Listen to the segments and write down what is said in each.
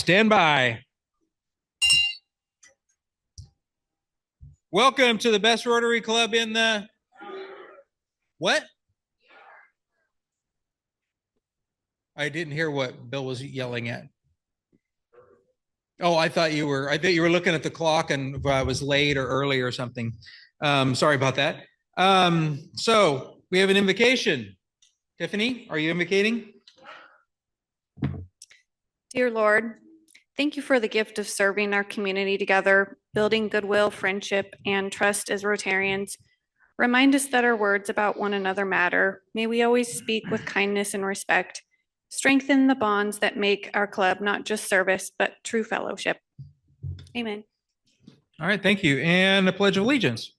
stand by. Welcome to the best Rotary Club in the... What? I didn't hear what Bill was yelling at. Oh, I thought you were looking at the clock and I was late or early or something. Sorry about that. So we have an invocation. Tiffany, are you invocating? Dear Lord, thank you for the gift of serving our community together, building goodwill, friendship, and trust as Rotarians. Remind us that our words about one another matter. May we always speak with kindness and respect. Strengthen the bonds that make our club not just service, but true fellowship. Amen. All right, thank you. And the Pledge of Allegiance.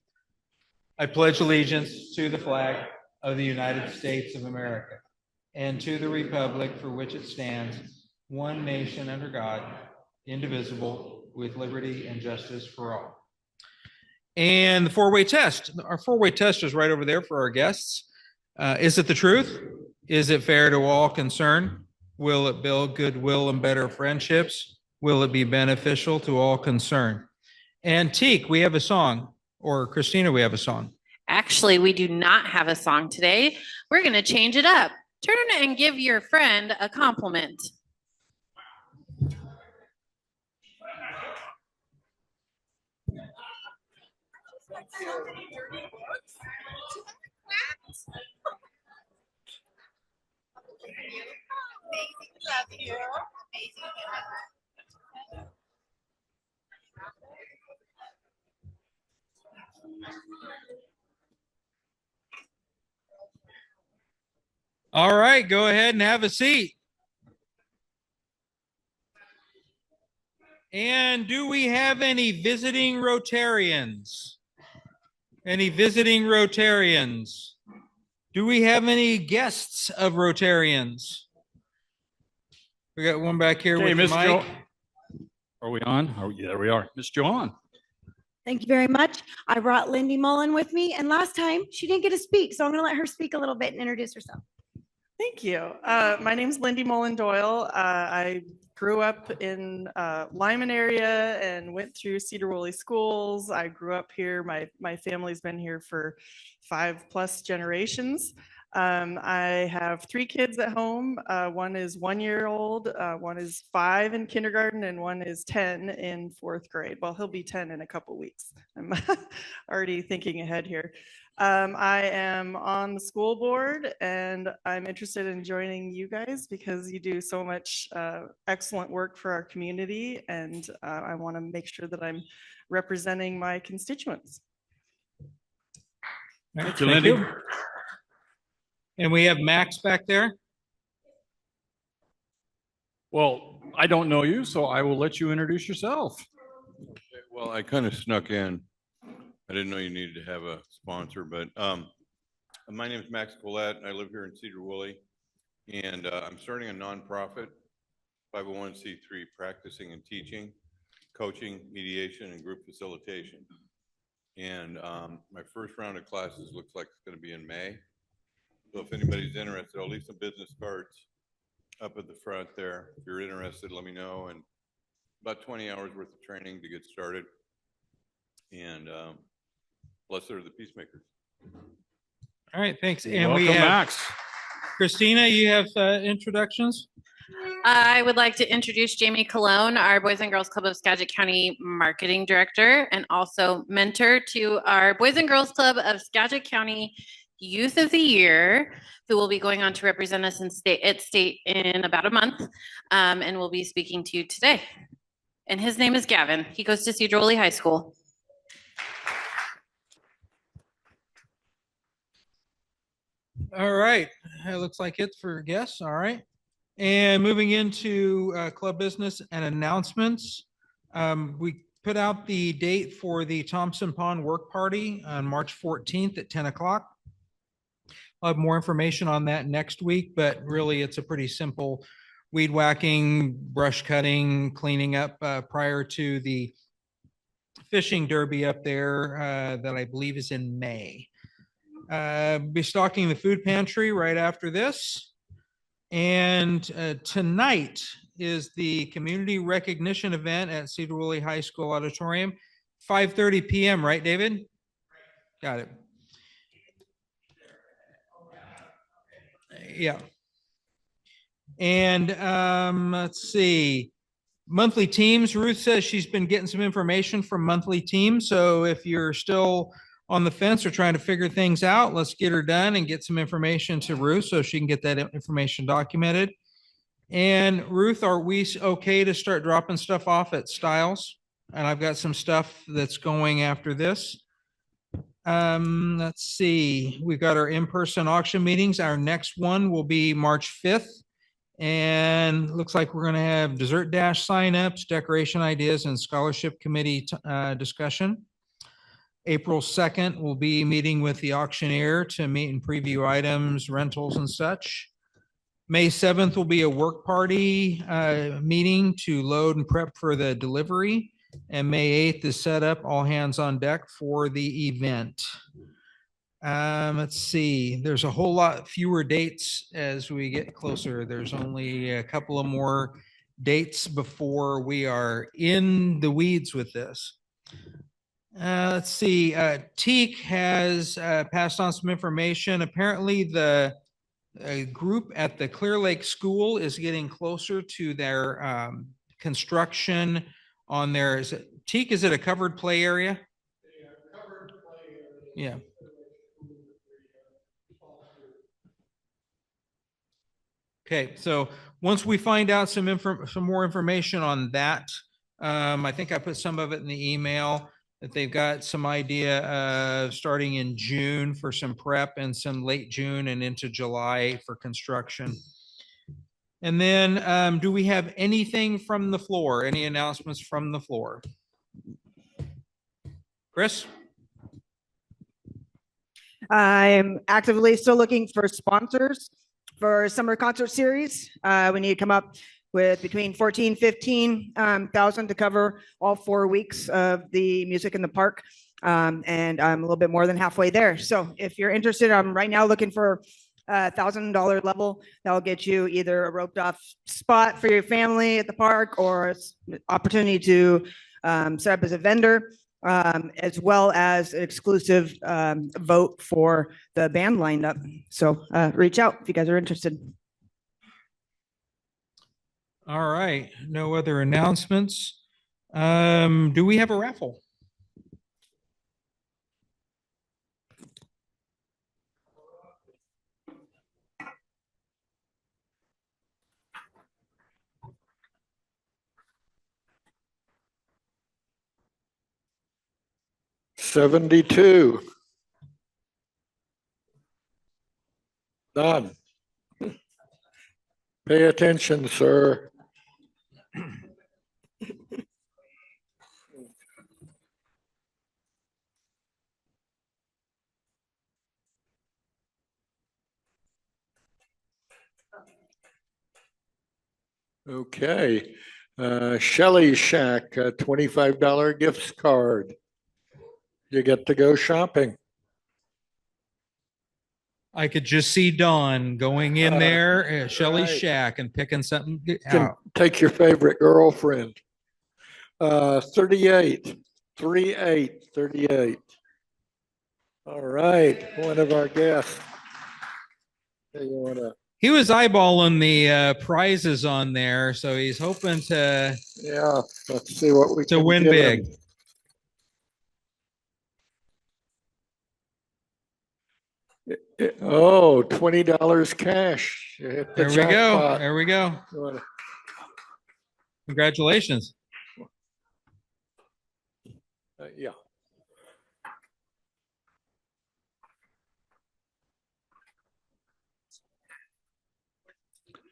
I pledge allegiance to the flag of the United States of America and to the republic for which it stands, one nation under God, indivisible, with liberty and justice for all. And the four-way test. Our four-way test is right over there for our guests. Is it the truth? Is it fair to all concerned? Will it build goodwill and better friendships? Will it be beneficial to all concerned? And Teak, we have a song, or Christina, we have a song. Actually, we do not have a song today. We're going to change it up. Turn and give your friend a compliment. Love you. All right, go ahead and have a seat. And do we have any visiting Rotarians? Any visiting Rotarians? Do we have any guests of Rotarians? We got one back here with the mic. Are we on? Oh, yeah, there we are. Miss Joanne. Thank you very much. I brought Lindy Mullen with me, and last time she didn't get to speak, so I'm going to let her speak a little bit and introduce herself. Thank you. My name is Lindy Mullen Doyle. I grew up in Lyman area and went through Sedro Woolley schools. I grew up here. My family's been here for 5+ generations. I have 3 kids at home. One is 1 year old, one is 5 in kindergarten, and one is 10 in 4th grade. Well, he'll be 10 in a couple weeks. I'm already thinking ahead here. I am on the school board, and I'm interested in joining you guys because you do so much excellent work for our community, and I want to make sure that I'm representing my constituents. Thank you, Lindy. And we have Max back there. Well, I don't know you, so I will let you introduce yourself. Okay, well, I kind of snuck in. I didn't know you needed to have a sponsor, but my name is Max Collette. I live here in Sedro Woolley, and I'm starting a nonprofit, 501c3, practicing and teaching, coaching, mediation, and group facilitation. And my first round of classes looks like it's going to be in May. So if anybody's interested, I'll leave some business cards up at the front there. If you're interested, let me know. And about 20 hours worth of training to get started. And blessed are the peacemakers. All right, thanks. And welcome, we have Max. Christina, you have introductions? I would like to introduce Jamie Colon, our Boys and Girls Club of Skagit County Marketing Director, and also mentor to our Boys and Girls Club of Skagit County Youth of the Year, who will be going on to represent us in state in about a month, and will be speaking to you today. And his name is Gavin. He goes to Sedro Woolley High School. All right, it looks like it's for guests. All right, and moving into club business and announcements, we put out the date for the Thompson Pond Work Party on March 14th at 10 o'clock. I'll have more information on that next week, but really it's a pretty simple weed whacking, brush cutting, cleaning up prior to the fishing derby up there that I believe is in May. Be stocking the food pantry right after this. And tonight is the Community Recognition Event at Sedro Woolley High School Auditorium, 5:30 PM, right, David? Got it. Yeah. And let's see. Monthly teams, Ruth says she's been getting some information from monthly teams. So if you're still on the fence or trying to figure things out, let's get her done and get some information to Ruth so she can get that information documented. And Ruth, are we okay to start dropping stuff off at Styles? And I've got some stuff that's going after this. Let's see. We've got our in-person auction meetings. Our next one will be March 5th. And looks like we're going to have dessert dash signups, decoration ideas, and scholarship committee discussion. April 2nd, we'll be meeting with the auctioneer to meet and preview items, rentals, and such. May 7th will be a work party meeting to load and prep for the delivery. And May 8th is set up, all hands on deck for the event. Let's see, there's a whole lot fewer dates as we get closer. There's only a couple of more dates before we are in the weeds with this. Let's see, Teak has passed on some information. Apparently the group at the Clear Lake School is getting closer to their construction on their, Teak, is it a covered play area? Yeah. Okay, so once we find out some more information on that, I think I put some of it in the email, that they've got some idea of starting in June for some prep and some late June and into July for construction. And then do we have anything from the floor? Any announcements from the floor? Chris? I'm actively still looking for sponsors for summer concert series. We need to come up with between 14, 15,000 to cover all 4 weeks of the music in the park. And I'm a little bit more than halfway there. So if you're interested, I'm right now looking for $1,000 level. That'll get you either a roped off spot for your family at the park or an opportunity to set up as a vendor, as well as an exclusive vote for the band lineup. So reach out if you guys are interested. All right, no other announcements. Do we have a raffle? $72. Done. Pay attention, sir. Okay. Shelley Shack, a $25 gift card. You get to go shopping. I could just see Dawn going in there at Shelley's right. Shack and picking something Can out. take your favorite girlfriend. 38, 38. All right, one of our guests. Hey, you wanna? He was eyeballing the prizes on there, so he's hoping to Yeah, let's see what we can win get big. him. Oh, $20 cash. You hit the There we go. jackpot. There we go. You wanna- Congratulations. Yeah.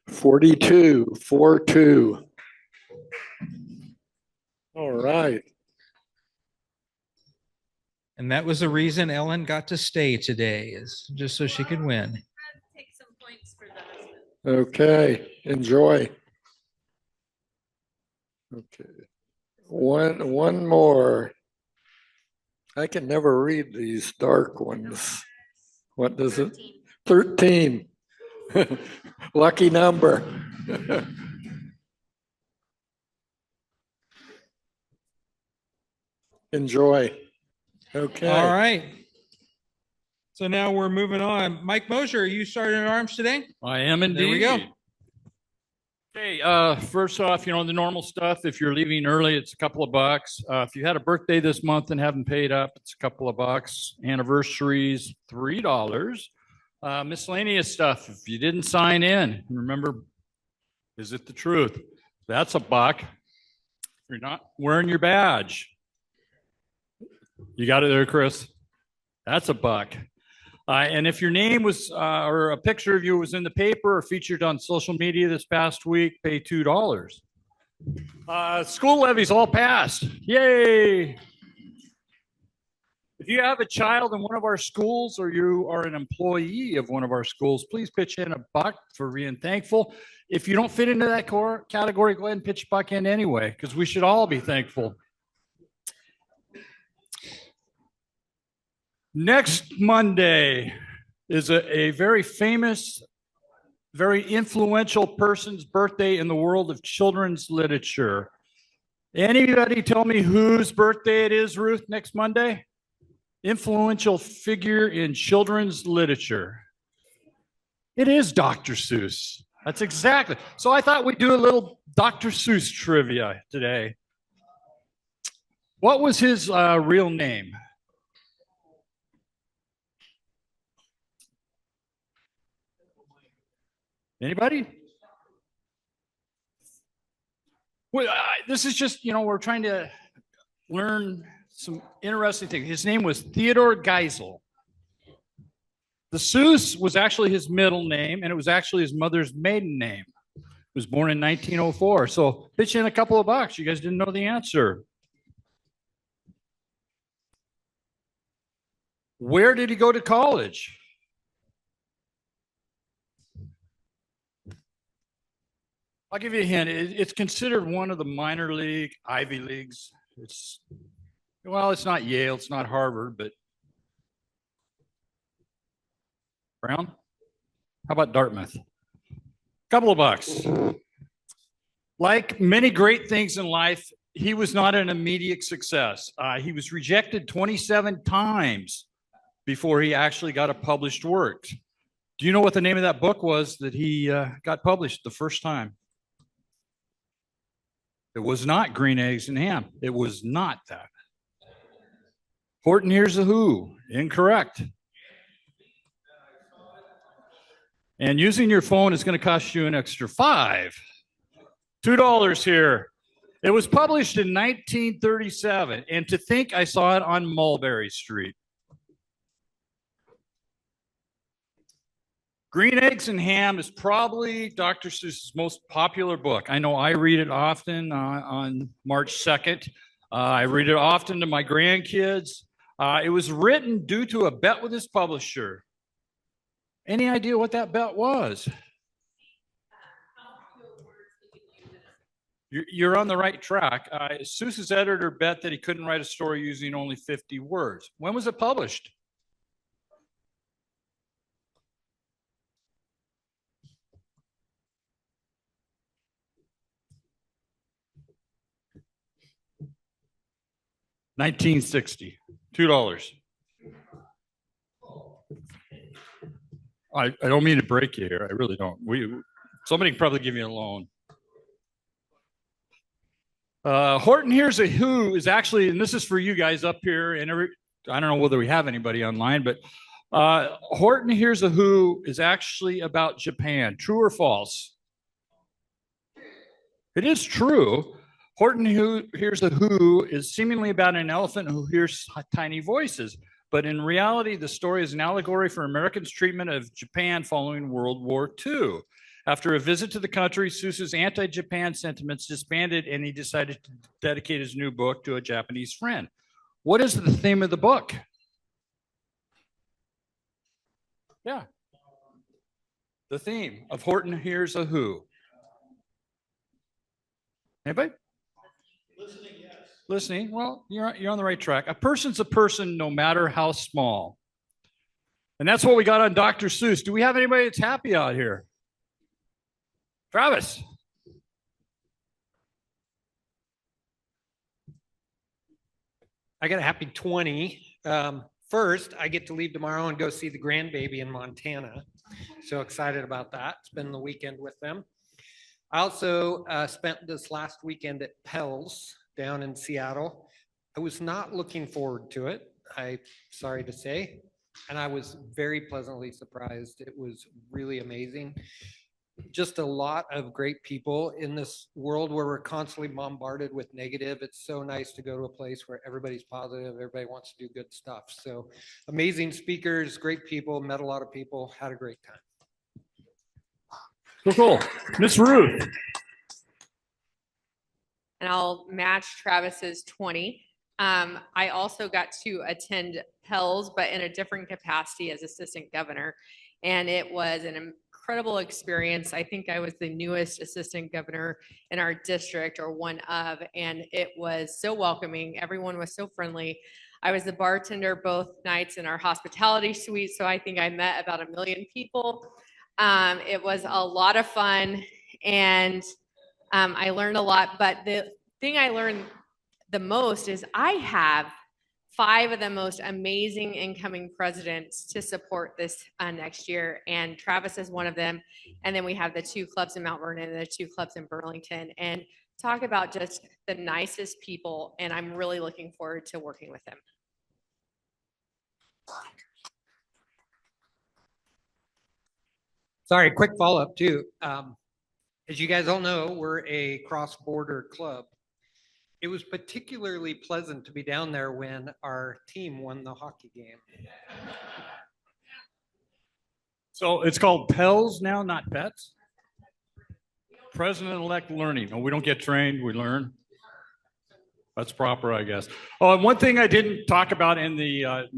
$42.42. All right. And that was the reason Ellen got to stay today, is just so she could win. Take some points for the husband. Okay, enjoy. Okay, one more. I can never read these dark ones. What does it? 13. Lucky number. Enjoy. Okay. All right. So now we're moving on. Mike Mosher, are you starting at arms today? I am indeed. There we go. Okay, first off, the normal stuff. If you're leaving early, it's a couple of bucks. If you had a birthday this month and haven't paid up, it's a couple of bucks. Anniversaries, $3. Miscellaneous stuff. If you didn't sign in, remember, is it the truth? That's a buck. If you're not wearing your badge, you got it there, Chris. That's a buck. And if your name was, or a picture of you was in the paper or featured on social media this past week, pay $2. School levies all passed. Yay. If you have a child in one of our schools or you are an employee of one of our schools, please pitch in a buck for being thankful. If you don't fit into that category, go ahead and pitch a buck in anyway, because we should all be thankful. Next Monday is a very famous, very influential person's birthday in the world of children's literature. Anybody tell me whose birthday it is, Ruth, next Monday? Influential figure in children's literature. It is Dr. Seuss. That's exactly. So I thought we'd do a little Dr. Seuss trivia today. What was his real name? Anybody? Well, this is just, we're trying to learn some interesting things. His name was Theodore Geisel. The Seuss was actually his middle name, and it was actually his mother's maiden name. He was born in 1904. So pitch in a couple of bucks. You guys didn't know the answer. Where did he go to college? I'll give you a hint. It's considered one of the minor league Ivy Leagues. It's not Yale, it's not Harvard, but Brown? How about Dartmouth? Couple of bucks. Like many great things in life, he was not an immediate success. He was rejected 27 times before he actually got a published work. Do you know what the name of that book was that he got published the first time? It was not Green Eggs and Ham. It was not that. Horton Hears a Who. Incorrect. And using your phone is going to cost you an extra $5. $2 here. It was published in 1937. And to think I saw it on Mulberry Street. Green Eggs and Ham is probably Dr. Seuss's most popular book. I know I read it often on March 2nd. I read it often to my grandkids. It was written due to a bet with his publisher. Any idea what that bet was? You're on the right track. Seuss's editor bet that he couldn't write a story using only 50 words. When was it published? $1960. $2. I don't mean to break you here. I really don't. Somebody can probably give you a loan. Horton Hears a Who is actually, and this is for you guys up here, and I don't know whether we have anybody online, but Horton Hears a Who is actually about Japan. True or false? It is true. Horton Hears a Who is seemingly about an elephant who hears tiny voices. But in reality, the story is an allegory for Americans' treatment of Japan following World War II. After a visit to the country, Seuss's anti-Japan sentiments disbanded, and he decided to dedicate his new book to a Japanese friend. What is the theme of the book? Yeah. The theme of Horton Hears a Who. Anybody? Listening, yes. Listening, well, you're on the right track. A person's a person no matter how small. And that's what we got on Dr. Seuss. Do we have anybody that's happy out here? Travis. I got a happy 20. First, I get to leave tomorrow and go see the grandbaby in Montana. So excited about that. Spend the weekend with them. I also spent this last weekend at Pell's down in Seattle. I was not looking forward to it, I'm sorry to say, and I was very pleasantly surprised. It was really amazing. Just a lot of great people in this world where we're constantly bombarded with negative. It's so nice to go to a place where everybody's positive, everybody wants to do good stuff. So amazing speakers, great people, met a lot of people, had a great time. Cool. Miss Ruth. And I'll match Travis's 20. I also got to attend Pell's, but in a different capacity as assistant governor. And it was an incredible experience. I think I was the newest assistant governor in our district, or one of, and it was so welcoming. Everyone was so friendly. I was the bartender both nights in our hospitality suite, so I think I met about 1 million people. It was a lot of fun, and I learned a lot, but the thing I learned the most is I have 5 of the most amazing incoming presidents to support this next year, and Travis is one of them. And then we have the 2 clubs in Mount Vernon and the 2 clubs in Burlington, and talk about just the nicest people, and I'm really looking forward to working with them. Sorry, quick follow-up too. As you guys all know, we're a cross-border club. It was particularly pleasant to be down there when our team won the hockey game. So it's called Pell's now, not Pets? President-elect learning. Oh, we don't get trained, we learn. That's proper, I guess. Oh, and one thing I didn't talk about in the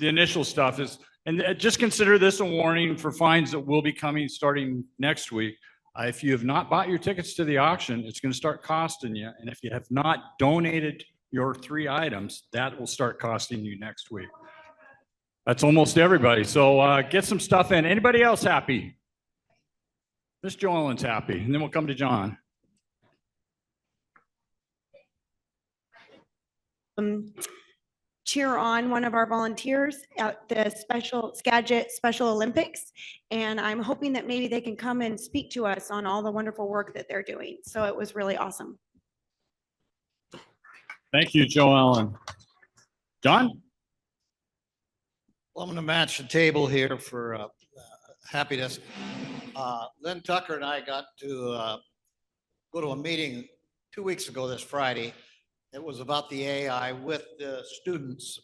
initial stuff is, and just consider this a warning for fines that will be coming starting next week. If you have not bought your tickets to the auction, it's going to start costing you. And if you have not donated your 3 items, that will start costing you next week. That's almost everybody. So get some stuff in. Anybody else happy? Miss Joellen's happy. And then we'll come to John. Cheer on one of our volunteers at the Skagit Special Olympics. And I'm hoping that maybe they can come and speak to us on all the wonderful work that they're doing. So it was really awesome. Thank you, Joellen. John? Well, I'm going to match the table here for happiness. Lynn Tucker and I got to go to a meeting 2 weeks ago this Friday. It was about the AI with the students.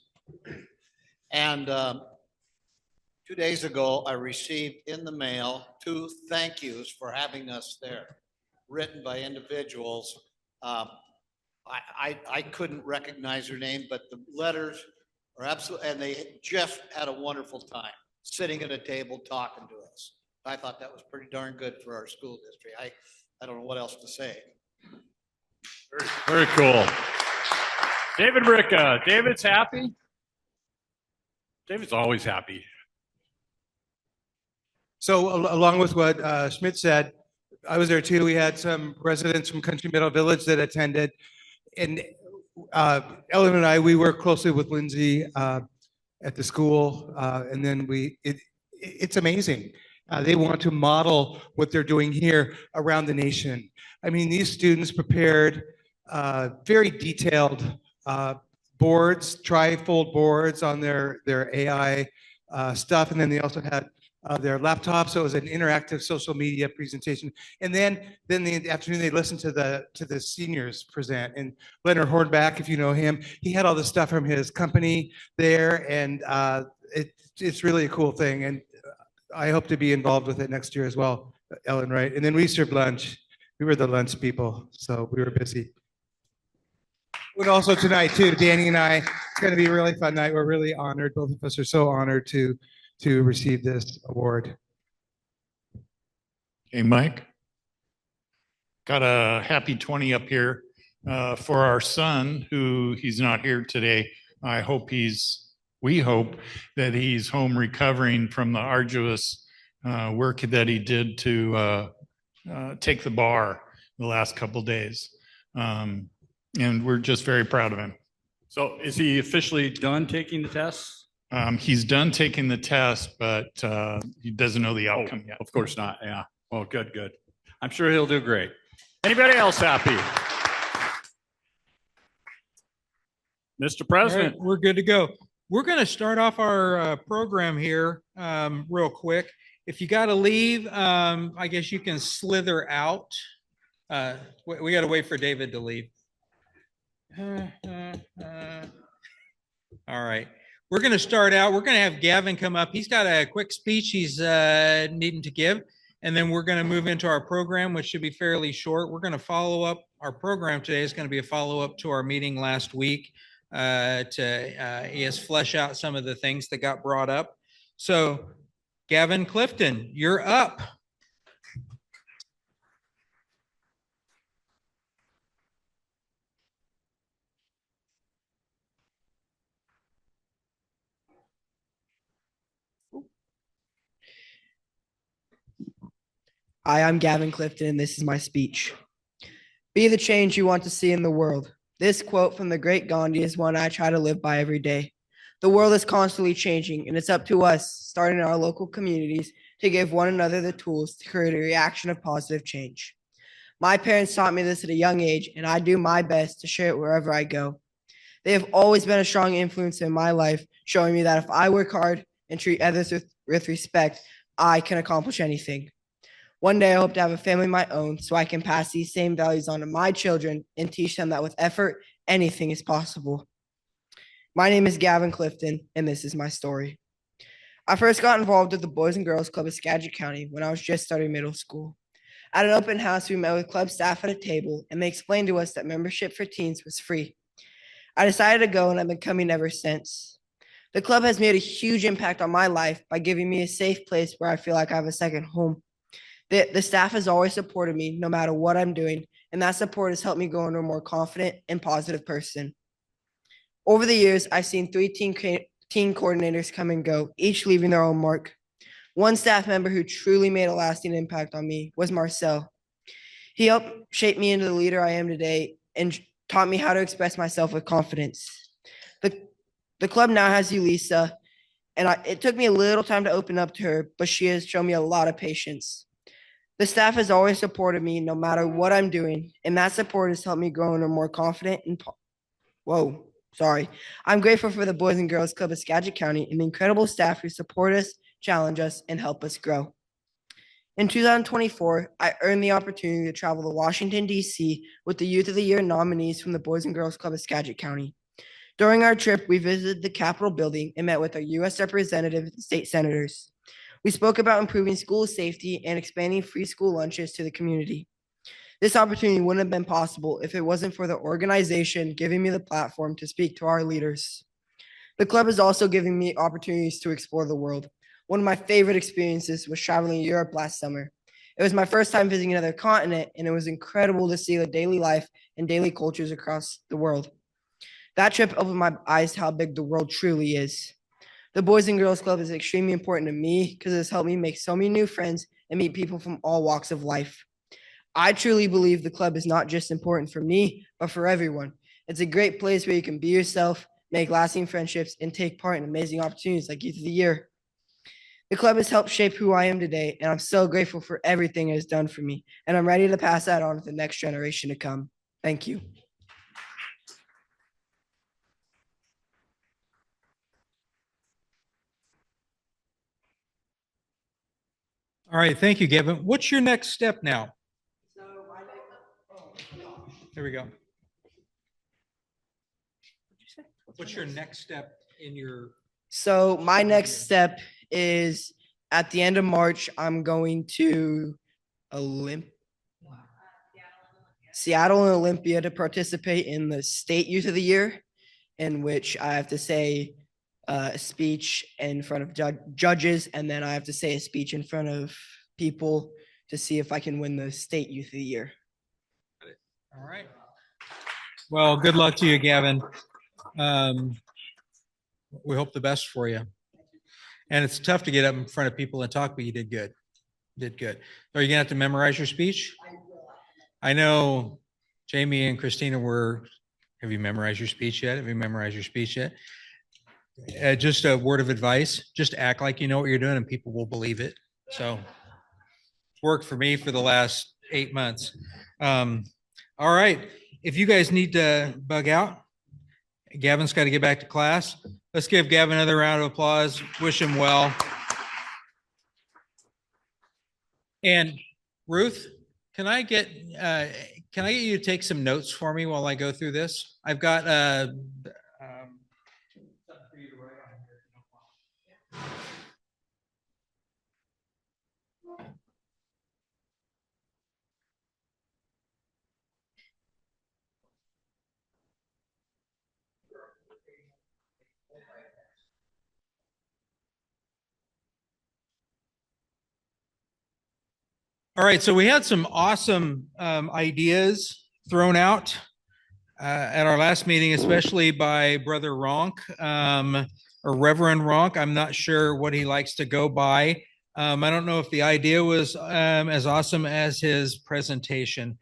And 2 days ago, I received in the mail 2 thank yous for having us there, written by individuals. I couldn't recognize their name, but the letters are absolutely, and they just had a wonderful time sitting at a table talking to us. I thought that was pretty darn good for our school district. I don't know what else to say. Very cool. David Bricka. David's happy? David's always happy. So along with what Schmidt said, I was there too. We had some residents from Country Meadow Village that attended. And Ellen and I, we work closely with Lindsay at the school. And then it's amazing. They want to model what they're doing here around the nation. I mean, these students prepared very detailed boards, trifold boards on their AI stuff. And then they also had their laptops. So it was an interactive social media presentation. And then in the afternoon, they listened to the seniors present. And Leonard Hornback, if you know him, he had all the stuff from his company there. And it's really a cool thing. And I hope to be involved with it next year as well, Ellen, right? And then we served lunch. We were the lunch people, so we were busy. But also tonight too, Danny and I, it's going to be a really fun night. We're really honored. Both of us are so honored to receive this award. Hey, Mike. Got a happy 20 up here for our son, who he's not here today. We hope that he's home recovering from the arduous work that he did to take the bar the last couple of days. And we're just very proud of him. So is he officially done taking the tests? He's done taking the test, but he doesn't know the outcome yet. Of course not. Yeah. Well, good, good. I'm sure he'll do great. Anybody else happy? Mr. All right, President. we're good to go. We're going to start off our program here real quick. If you got to leave, I guess you can slither out. We got to wait for David to leave. All right. We're going to start out. We're going to have Gavin come up. He's got a quick speech he's needing to give. And then we're going to move into our program, which should be fairly short. We're going to follow up. Our program today is going to be a follow-up to our meeting last week he has flesh out some of the things that got brought up. So Gavin Clifton, you're up. Hi, I'm Gavin Clifton, and this is my speech. Be the change you want to see in the world. This quote from the great Gandhi is one I try to live by every day. The world is constantly changing, and it's up to us, starting in our local communities, to give one another the tools to create a reaction of positive change. My parents taught me this at a young age, and I do my best to share it wherever I go. They have always been a strong influence in my life, showing me that if I work hard and treat others with respect, I can accomplish anything. One day I hope to have a family of my own so I can pass these same values on to my children and teach them that with effort, anything is possible. My name is Gavin Clifton, and this is my story. I first got involved with the Boys and Girls Club of Skagit County when I was just starting middle school. At an open house, we met with club staff at a table, and they explained to us that membership for teens was free. I decided to go, and I've been coming ever since. The club has made a huge impact on my life by giving me a safe place where I feel like I have a second home. The staff has always supported me no matter what I'm doing, and that support has helped me grow into a more confident and positive person. Over the years, I've seen 3 teen coordinators come and go, each leaving their own mark. One staff member who truly made a lasting impact on me was Marcel. He helped shape me into the leader I am today and taught me how to express myself with confidence. The club now has Ulisa, and it took me a little time to open up to her, but she has shown me a lot of patience. The staff has always supported me no matter what I'm doing, and that support has helped me grow into a more confident and I'm grateful for the Boys and Girls Club of Skagit County and the incredible staff who support us, challenge us, and help us grow. In 2024, I earned the opportunity to travel to Washington, D.C. with the Youth of the Year nominees from the Boys and Girls Club of Skagit County. During our trip, we visited the Capitol building and met with our U.S. representatives and state senators. We spoke about improving school safety and expanding free school lunches to the community. This opportunity wouldn't have been possible if it wasn't for the organization giving me the platform to speak to our leaders. The club is also giving me opportunities to explore the world. One of my favorite experiences was traveling to Europe last summer. It was my first time visiting another continent, and it was incredible to see the daily life and daily cultures across the world. That trip opened my eyes to how big the world truly is. The Boys and Girls Club is extremely important to me because it has helped me make so many new friends and meet people from all walks of life. I truly believe the club is not just important for me, but for everyone. It's a great place where you can be yourself, make lasting friendships, and take part in amazing opportunities like Youth of the Year. The club has helped shape who I am today, and I'm so grateful for everything it has done for me, and I'm ready to pass that on to the next generation to come. Thank you. All right, thank you, Gavin. What's your next step now? Here we go. What's your next step in your? So my next step is at the end of March, I'm going to Seattle and Olympia to participate in the State Youth of the Year, in which I have to say a speech in front of judges, and then I have to say a speech in front of people to see if I can win the State Youth of the Year. All right. Well, good luck to you, Gavin. We hope the best for you. And it's tough to get up in front of people and talk, but you did good. Did good. Are you gonna have to memorize your speech? I know Jamie and Christina Have you memorized your speech yet? Have you memorized your speech yet? Just a word of advice, just act like you know what you're doing and people will believe it. So worked for me for the last 8 months. All right. If you guys need to bug out, Gavin's got to get back to class. Let's give Gavin another round of applause. Wish him well. And Ruth, can I get you to take some notes for me while I go through this? I've got something for you to write on here. All right, so we had some awesome ideas thrown out at our last meeting, especially by Brother Ronk or Reverend Ronk. I'm not sure what he likes to go by. I don't know if the idea was as awesome as his presentation,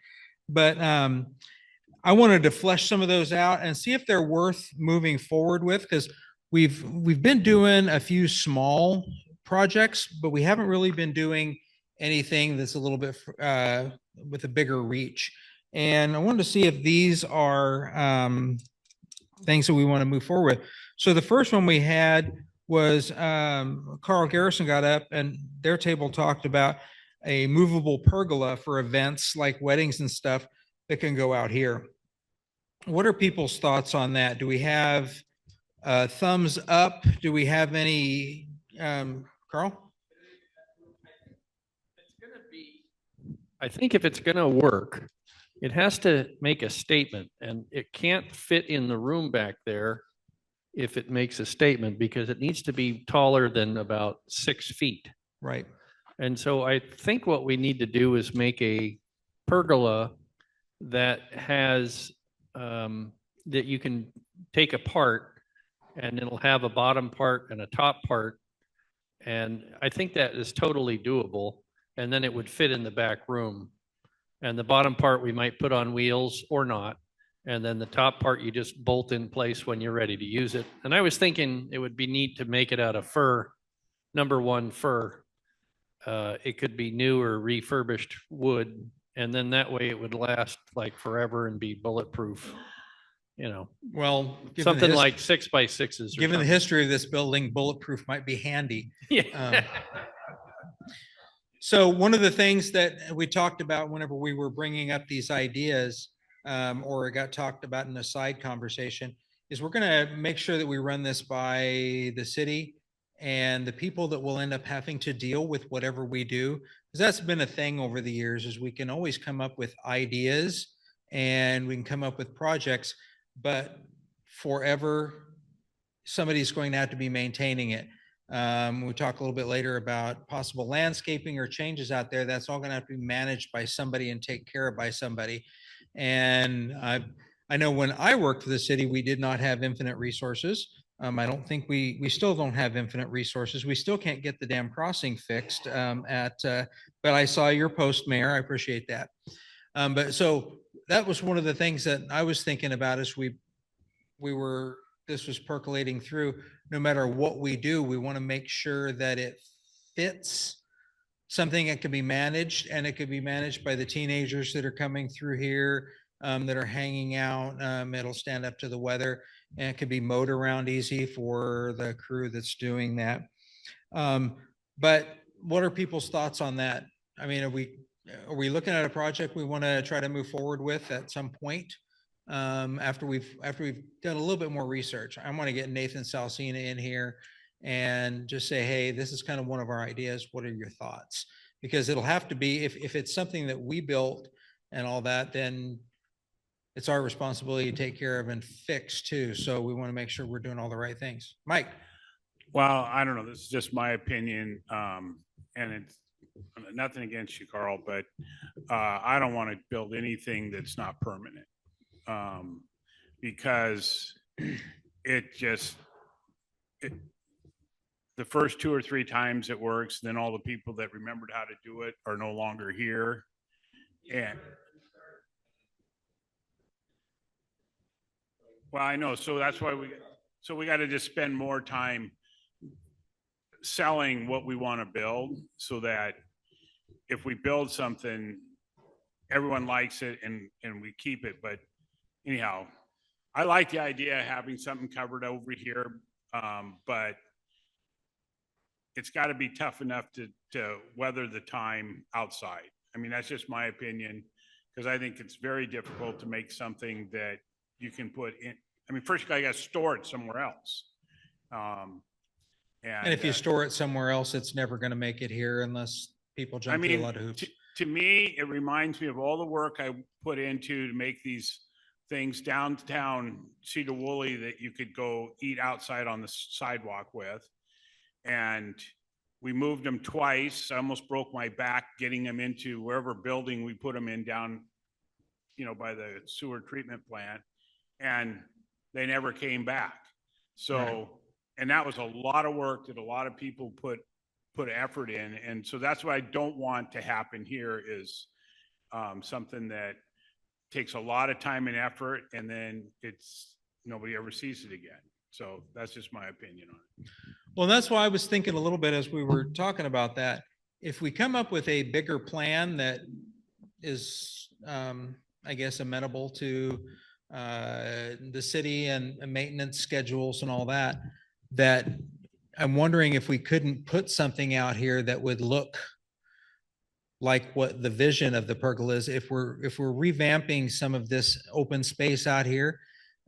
but I wanted to flesh some of those out and see if they're worth moving forward with, because we've been doing a few small projects, but we haven't really been doing anything that's a little bit with a bigger reach. And I wanted to see if these are things that we want to move forward with. So the first one we had was Carl Garrison got up and their table talked about a movable pergola for events like weddings and stuff that can go out here. What are people's thoughts on that? Do we have thumbs up? Do we have any, Carl? I think if it's going to work, it has to make a statement, and it can't fit in the room back there if it makes a statement, because it needs to be taller than about 6 feet. Right. And so I think what we need to do is make a pergola that has that you can take apart, and it'll have a bottom part and a top part. And I think that is totally doable. And then it would fit in the back room. And the bottom part we might put on wheels or not. And then the top part you just bolt in place when you're ready to use it. And I was thinking it would be neat to make it out of fir, #1 fir. It could be new or refurbished wood. And then that way it would last like forever and be bulletproof. You know, well, something like 6x6s. Given the history of this building, bulletproof might be handy. Yeah. So one of the things that we talked about whenever we were bringing up these ideas, or it got talked about in a side conversation, is we're going to make sure that we run this by the city and the people that will end up having to deal with whatever we do. Because that's been a thing over the years, is we can always come up with ideas and we can come up with projects, but forever somebody's going to have to be maintaining it. We talk a little bit later about possible landscaping or changes out there. That's all going to have to be managed by somebody and taken care of by somebody. And I know when I worked for the city, we did not have infinite resources. I don't think we still don't have infinite resources. We still can't get the damn crossing fixed but I saw your post, Mayor. I appreciate that. But so that was one of the things that I was thinking about as this was percolating through. No matter what we do, we want to make sure that it fits something that can be managed, and it could be managed by the teenagers that are coming through here, that are hanging out. It'll stand up to the weather, and it could be mowed around easy for the crew that's doing that. But what are people's thoughts on that? I mean, are we looking at a project we want to try to move forward with at some point? After we've done a little bit more research. I want to get Nathan Salsina in here and just say, hey, this is kind of one of our ideas. What are your thoughts? Because it'll have to be, if it's something that we built and all that, then it's our responsibility to take care of and fix too. So we want to make sure we're doing all the right things. Mike. Well, I don't know. This is just my opinion. And it's nothing against you, Carl, but I don't want to build anything that's not permanent. Because the first 2 or 3 times it works, then all the people that remembered how to do it are no longer here. And Well, I know, so that's why we got to just spend more time selling what we want to build so that if we build something, everyone likes it and we keep it. But anyhow, I like the idea of having something covered over here, but it's got to be tough enough to weather the time outside. I mean, that's just my opinion, because I think it's very difficult to make something that you can put in. I mean, first you got to store it somewhere else. And if you store it somewhere else, it's never going to make it here unless people I jump through a mean, lot of hoops. to me, it reminds me of all the work I put into to make these things downtown Cedar Woolley that you could go eat outside on the sidewalk with. And we moved them twice. I almost broke my back getting them into wherever building we put them in down, by the sewer treatment plant. And they never came back. So, Right. And that was a lot of work that a lot of people put effort in. And so that's what I don't want to happen here is something that takes a lot of time and effort, and then nobody ever sees it again. So that's just my opinion on it. Well, that's why I was thinking a little bit as we were talking about that. If we come up with a bigger plan that is, I guess, amenable to the city and maintenance schedules and all that, that I'm wondering if we couldn't put something out here that would look like what the vision of the pergola is. If we're revamping some of this open space out here,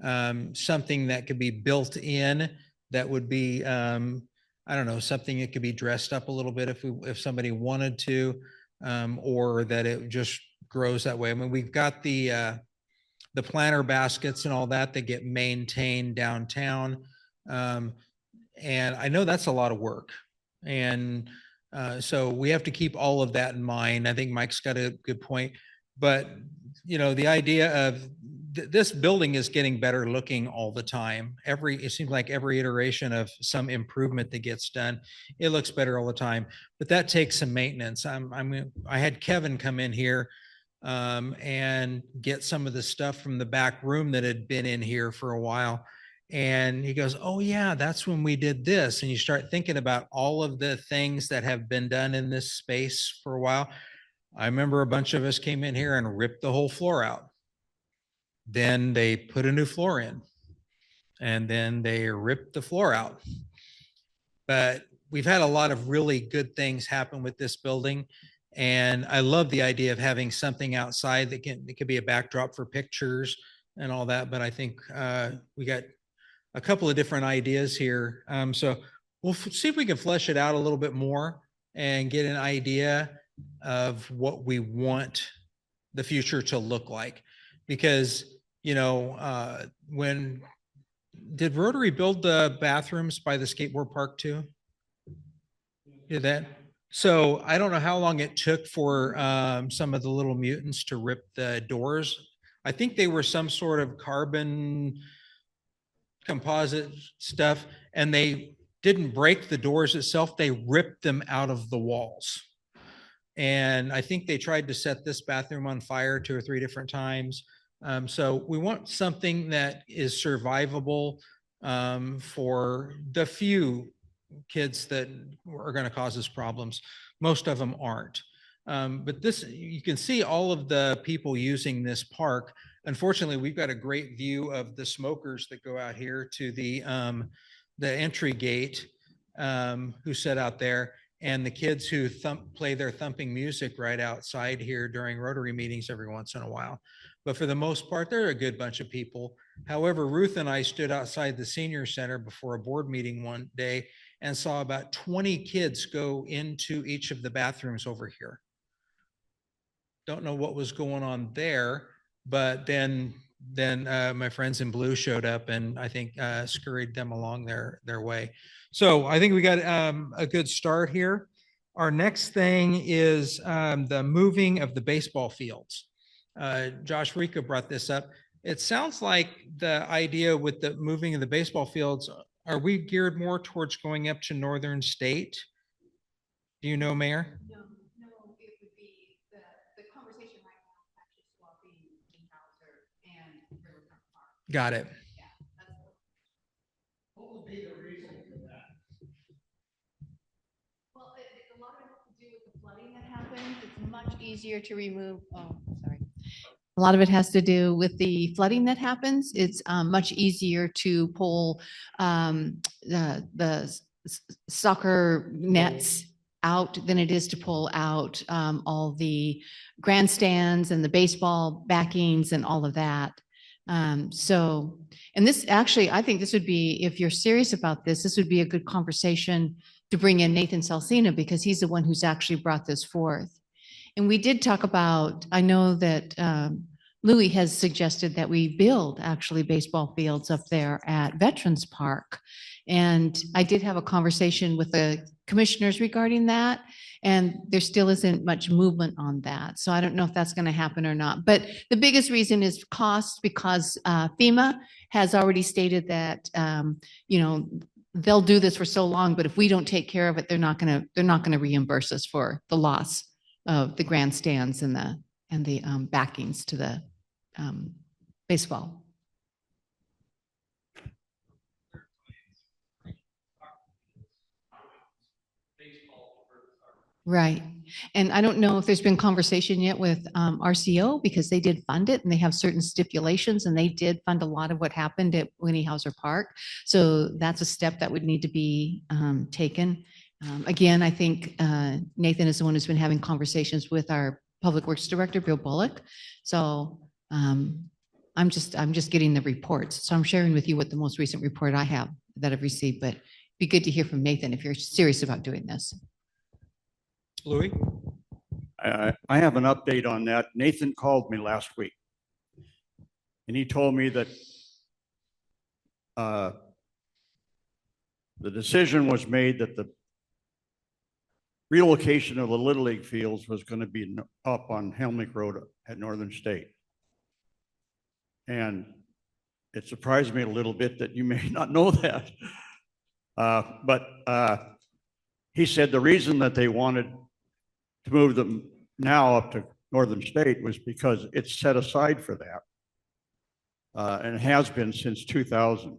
something that could be built in, that would be, I don't know, something that could be dressed up a little bit if somebody wanted to, or that it just grows that way. I mean, we've got the planter baskets and all that get maintained downtown. And I know that's a lot of work. And so we have to keep all of that in mind. I think Mike's got a good point. But, the idea of this building is getting better looking all the time. It seems like every iteration of some improvement that gets done, it looks better all the time. But that takes some maintenance. I had Kevin come in here and get some of the stuff from the back room that had been in here for a while. And he goes, oh yeah, that's when we did this. And you start thinking about all of the things that have been done in this space for a while. I remember a bunch of us came in here and ripped the whole floor out. Then they put a new floor in, and then they ripped the floor out. But we've had a lot of really good things happen with this building. And I love the idea of having something outside that could be a backdrop for pictures and all that. But I think we got a couple of different ideas here. So we'll see if we can flesh it out a little bit more and get an idea of what we want the future to look like. Because, when did Rotary build the bathrooms by the skateboard park too? Did that? So I don't know how long it took for some of the little mutants to rip the doors. I think they were some sort of carbon composite stuff, and they didn't break the doors itself. They ripped them out of the walls. And I think they tried to set this bathroom on fire 2 or 3 different times. So we want something that is survivable for the few kids that are going to cause us problems. Most of them aren't. But you can see all of the people using this park. Unfortunately, we've got a great view of the smokers that go out here to the entry gate, who sit out there, and the kids who play their thumping music right outside here during Rotary meetings every once in a while. But for the most part, they're a good bunch of people. However, Ruth and I stood outside the senior center before a board meeting one day and saw about 20 kids go into each of the bathrooms over here. Don't know what was going on there, but then my friends in blue showed up and I think scurried them along their way. So I think we got a good start here. Our next thing is the moving of the baseball fields. Josh Rico brought this up. It sounds like the idea with the moving of the baseball fields, are we geared more towards going up to Northern State? Do you know, Mayor? No, it would be the conversation right now, actually swapping in Hauser and Riverfront Park. Got it. flooding that happens. It's much easier to remove, oh, sorry. A lot of it has to do with the flooding that happens. It's much easier to pull soccer nets out than it is to pull out all the grandstands and the baseball backings and all of that. So, and this actually, I think this would be, if you're serious about this, this would be a good conversation to bring in Nathan Salsina, because he's the one who's actually brought this forth. And we did talk about, I know that Louis has suggested that we build actually baseball fields up there at Veterans Park. And I did have a conversation with the commissioners regarding that, and there still isn't much movement on that. So I don't know if that's going to happen or not. But the biggest reason is cost, because FEMA has already stated that, you know, they'll do this for so long, but if we don't take care of it, they're not going to reimburse us for the loss of the grandstands and the backings to the baseball. Right. And I don't know if there's been conversation yet with RCO, because they did fund it and they have certain stipulations, and they did fund a lot of what happened at Winnie Hauser Park. So that's a step that would need to be taken. Again, I think Nathan is the one who's been having conversations with our Public Works Director, Bill Bullock. So I'm just getting the reports. So I'm sharing with you what the most recent report I have that I've received, but it'd be good to hear from Nathan if you're serious about doing this. Louis? I have an update on that. Nathan called me last week, and he told me that the decision was made that the relocation of the Little League fields was going to be up on Helmick Road at Northern State. And it surprised me a little bit that you may not know that. But he said the reason that they wanted to move them now up to Northern State was because it's set aside for that. And it has been since 2000,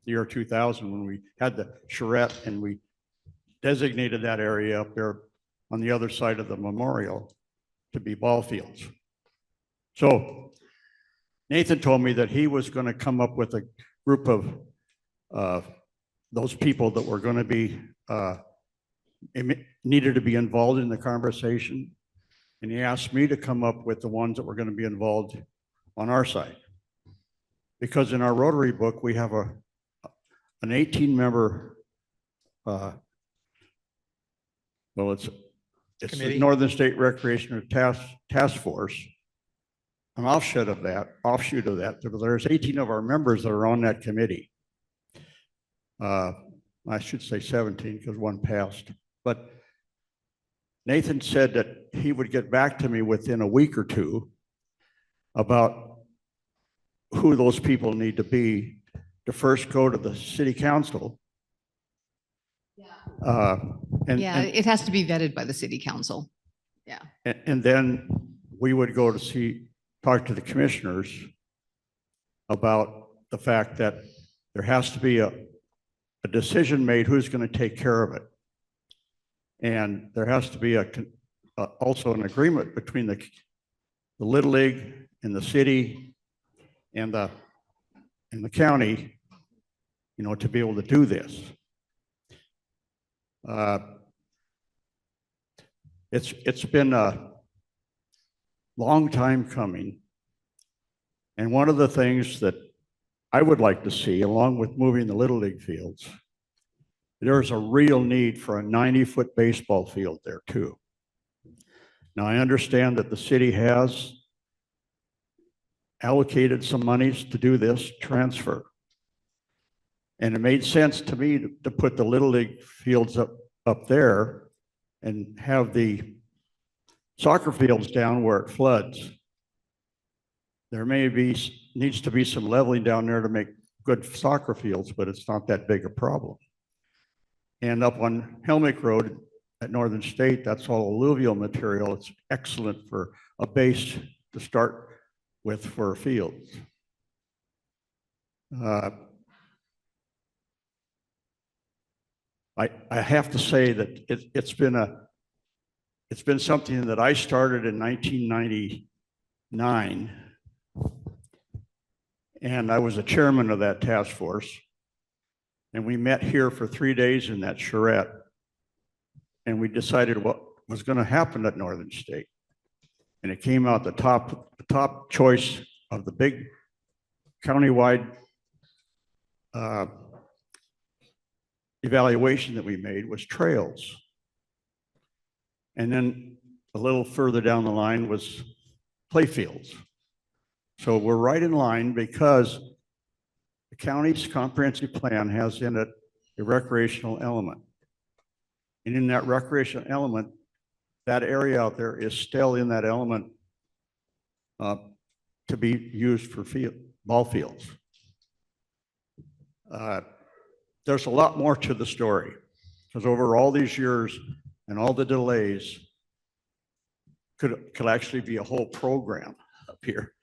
the year 2000, when we had the charrette and we designated that area up there on the other side of the memorial to be ball fields. So Nathan told me that he was going to come up with a group of those people that were going to be needed to be involved in the conversation. And he asked me to come up with the ones that were going to be involved on our side. Because in our Rotary book, we have an 18-member, well, it's the Northern State Recreation Task Force, an offshoot of that. There's 18 of our members that are on that committee. I should say 17 because one passed. But Nathan said that he would get back to me within a week or two about who those people need to be to first go to the city council. It has to be vetted by the city council. Yeah. And then we would go to talk to the commissioners about the fact that there has to be a decision made who's going to take care of it. And there has to be also an agreement between the Little League and the city and the county, you know, to be able to do this. It's been a long time coming. And one of the things that I would like to see, along with moving the Little League fields, there's a real need for a 90-foot baseball field there too. Now, I understand that the city has allocated some monies to do this transfer. And it made sense to me to put the Little League fields up there and have the soccer fields down where it floods. There needs to be some leveling down there to make good soccer fields, but it's not that big a problem. And up on Helmick Road at Northern State, that's all alluvial material. It's excellent for a base to start with for fields. I have to say that it's been it's been something that I started in 1999. And I was the chairman of that task force. And we met here for 3 days in that charrette. And we decided what was going to happen at Northern State. And it came out the top choice of the big countywide evaluation that we made was trails. And then a little further down the line was playfields. So we're right in line because the county's comprehensive plan has in it a recreational element. And in that recreational element, that area out there is still in that element to be used for ball fields. There's a lot more to the story because over all these years and all the delays could actually be a whole program up here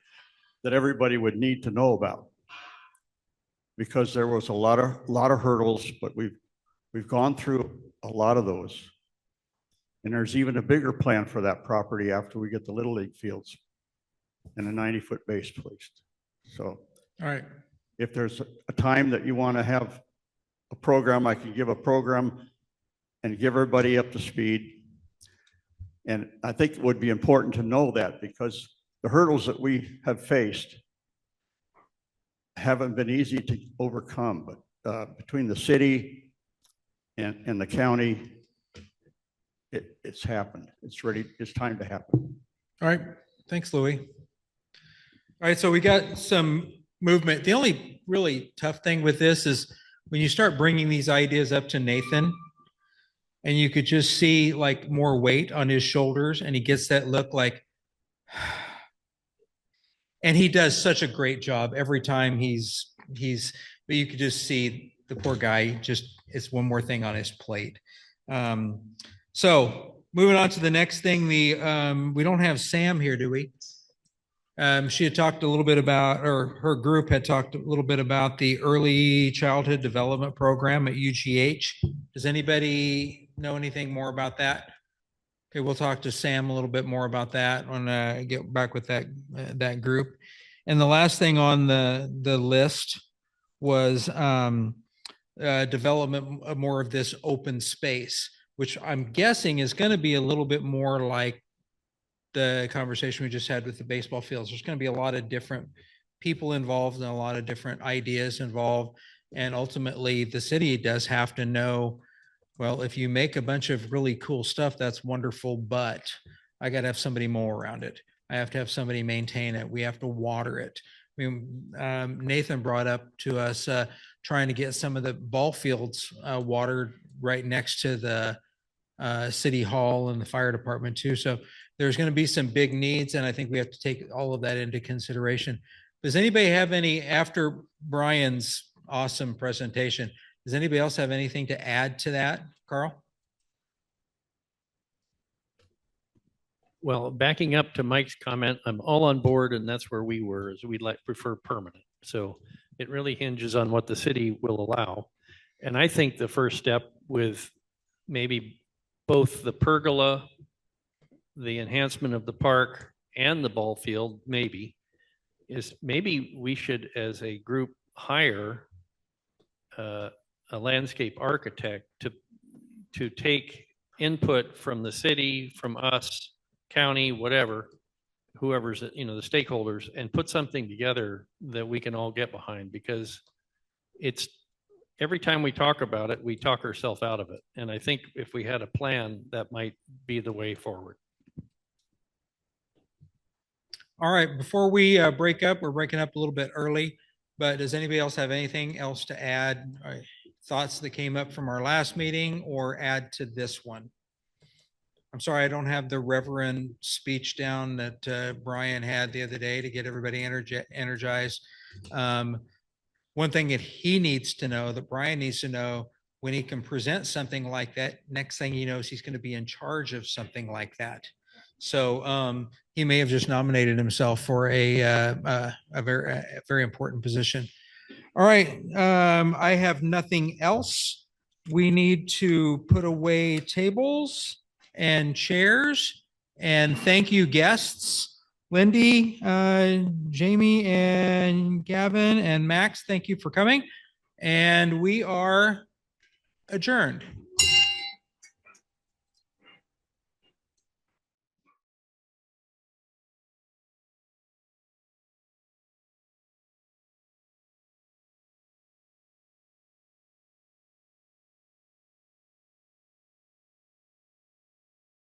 that everybody would need to know about because there was a lot of hurdles, but we've gone through a lot of those. And there's even a bigger plan for that property after we get the Little League fields and a 90-foot base placed. So, all right. If there's a time that you want to have a program, I can give a program and give everybody up to speed. And I think it would be important to know that because the hurdles that we have faced haven't been easy to overcome, but between the city and the county, it's happened. It's ready. It's time to happen. All right. Thanks, Louis. All right. So we got some movement. The only really tough thing with this is when you start bringing these ideas up to Nathan and you could just see like more weight on his shoulders and he gets that look like, and he does such a great job every time but you could just see the poor guy it's one more thing on his plate. So moving on to the next thing, we don't have Sam here, do we? She had talked a little bit about, or her group had talked a little bit about the Early Childhood Development Program at UGH. Does anybody know anything more about that? Okay, we'll talk to Sam a little bit more about that when I get back with that group. And the last thing on the list was development of more of this open space, which I'm guessing is going to be a little bit more like the conversation we just had with the baseball fields. There's going to be a lot of different people involved and a lot of different ideas involved. And ultimately, the city does have to know, well, if you make a bunch of really cool stuff, that's wonderful, but I got to have somebody mow around it. I have to have somebody maintain it. We have to water it. I mean, Nathan brought up to us trying to get some of the ball fields watered right next to the city hall and the fire department too. So there's going to be some big needs, and I think we have to take all of that into consideration. Does anybody have after Brian's awesome presentation, does anybody else have anything to add to that, Carl? Well, backing up to Mike's comment, I'm all on board, and that's where we were, is we'd prefer permanent. So it really hinges on what the city will allow. And I think the first step with maybe both the pergola, the enhancement of the park, and the ball field, maybe we should, as a group, hire a landscape architect to take input from the city, from us, county, whatever, whoever's, the stakeholders, and put something together that we can all get behind, because it's every time we talk about it, we talk ourselves out of it. And I think if we had a plan, that might be the way forward. All right, before we break up, we're breaking up a little bit early, but does anybody else have anything else to add? Thoughts that came up from our last meeting or add to this one? I'm sorry, I don't have the Reverend speech down that Brian had the other day to get everybody energized. One thing that he needs to know, that Brian needs to know, when he can present something like that, next thing he knows, he's going to be in charge of something like that. So he may have just nominated himself for a very important position. All right, I have nothing else. We need to put away tables and chairs. And thank you, guests. Lindy, Jamie, and Gavin, and Max, thank you for coming. And we are adjourned.